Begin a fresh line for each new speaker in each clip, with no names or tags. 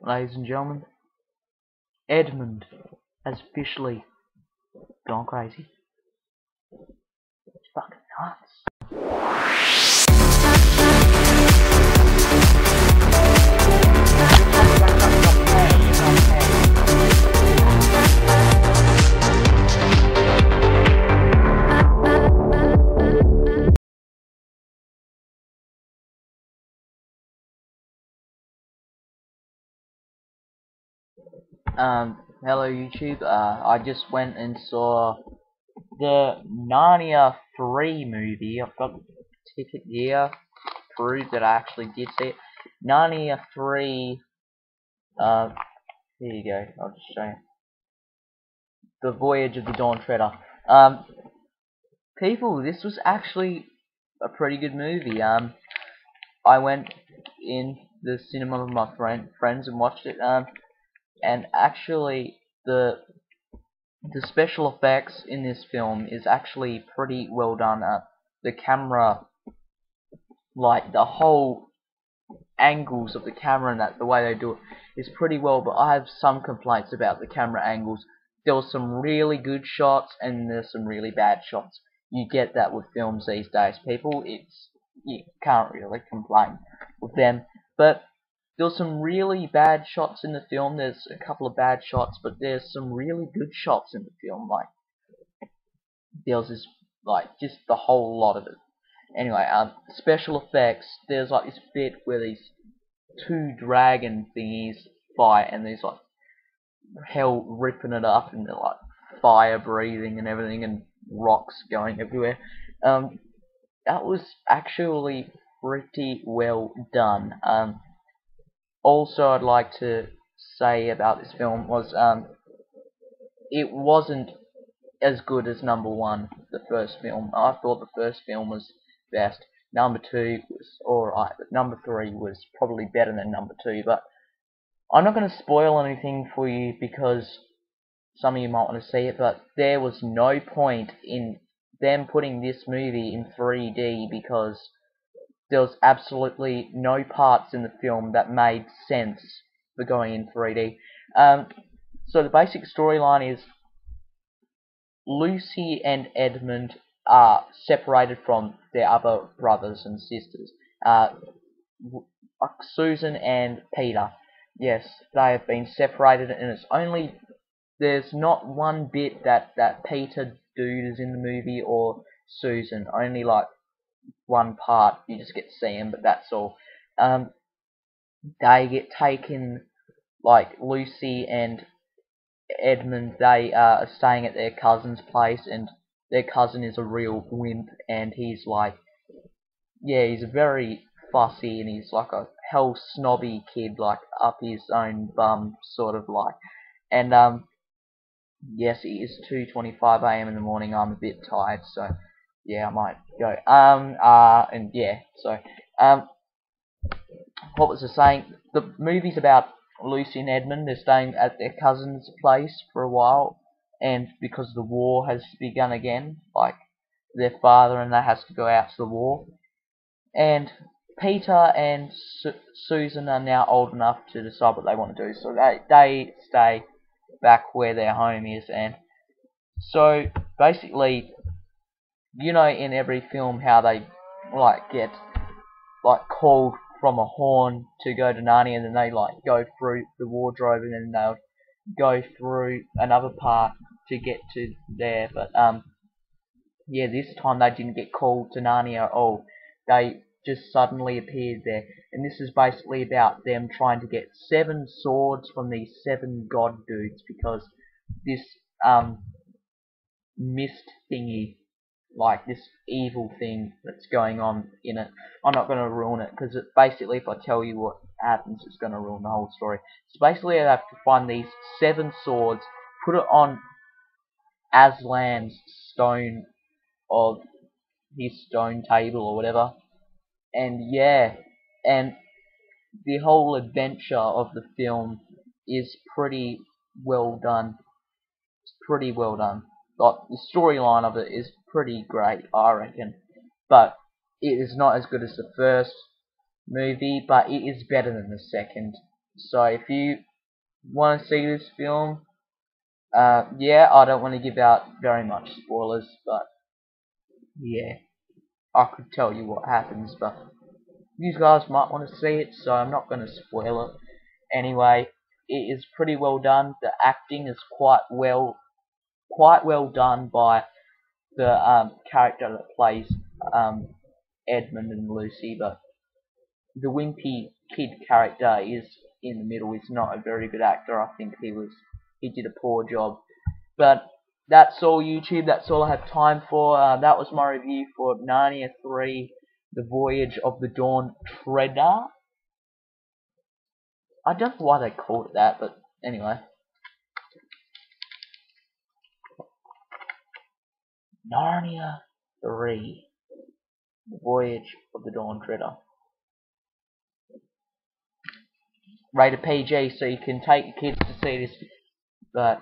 ladies and gentlemen, Edmund has officially gone crazy. It's fucking nuts. Hello YouTube. I just went and saw the Narnia 3 movie. I've got the ticket here, prove that I actually did see it. Narnia 3, here you go, I'll just show you. The Voyage of the Dawn Treader. People, this was actually a pretty good movie. I went in the cinema with my friends and watched it, and actually the special effects in this film is actually pretty well done. The camera, like the whole angles of the camera and the way they do it is pretty well, but I have some complaints about the camera angles. There were some really good shots and there's some really bad shots. You get that with films these days, people. You can't really complain with them, but there's some really bad shots in the film. There's a couple of bad shots, but there's some really good shots in the film. Like, there's this, like, just the whole lot of it. Anyway, special effects. There's like this bit where these two dragon thingies fight, and there's like hell ripping it up, and they're like fire breathing and everything, and rocks going everywhere. That was actually pretty well done. Also, I'd like to say about this film was it wasn't as good as number 1, the first film. I thought the first film was best. Number 2 was alright, but number 3 was probably better than number 2. But I'm not going to spoil anything for you because some of you might want to see it, but there was no point in them putting this movie in 3D because there was absolutely no parts in the film that made sense for going in 3D. So the basic storyline is Lucy and Edmund are separated from their other brothers and sisters. Susan and Peter, yes, they have been separated, and there's not one bit that Peter dude is in the movie or Susan. Only like one part, you just get to see him, but that's all. They get taken, like Lucy and Edmund, they are staying at their cousin's place, and their cousin is a real wimp, and he's like, yeah, he's very fussy, and he's like a hell snobby kid, like up his own bum, sort of like. And yes, it is 2:25 AM in the morning. I'm a bit tired, so yeah, I might go. And yeah, so what was I saying? The movie's about Lucy and Edmund. They're staying at their cousin's place for a while, and because the war has begun again, like their father and they has to go out to the war, and Peter and Susan are now old enough to decide what they want to do, so they stay back where their home is. And so basically, you know, in every film how they like get like called from a horn to go to Narnia, and then they like go through the wardrobe, and then they'll go through another part to get to there. But yeah, this time they didn't get called to Narnia at all. They just suddenly appeared there, and this is basically about them trying to get 7 swords from these 7 god dudes, because this mist thingy, like this evil thing that's going on in it. I'm not going to ruin it, because basically if I tell you what happens, it's going to ruin the whole story. So basically I have to find these 7 swords, put it on Aslan's stone, of his stone table or whatever, and yeah, and the whole adventure of the film is pretty well done. It's pretty well done. Like, the storyline of it is pretty great, I reckon. But it is not as good as the first movie, but it is better than the second. So if you want to see this film, yeah, I don't want to give out very much spoilers, but yeah, I could tell you what happens, but you guys might want to see it, so I'm not going to spoil it. Anyway, it is pretty well done. The acting is quite well done by the character that plays Edmund and Lucy, but the wimpy kid character is in the middle. Is not a very good actor. I think he did a poor job. But that's all, YouTube. That's all I have time for. That was my review for Narnia 3, The Voyage of the Dawn Treader. I don't know why they called it that, but anyway. Narnia 3, The Voyage of the Dawn Treader. Rated PG, so you can take your kids to see this. But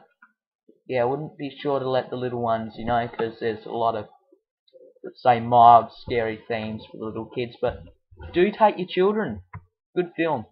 yeah, I wouldn't be sure to let the little ones, because there's a lot of, let's say, mild, scary themes for the little kids. But do take your children. Good film.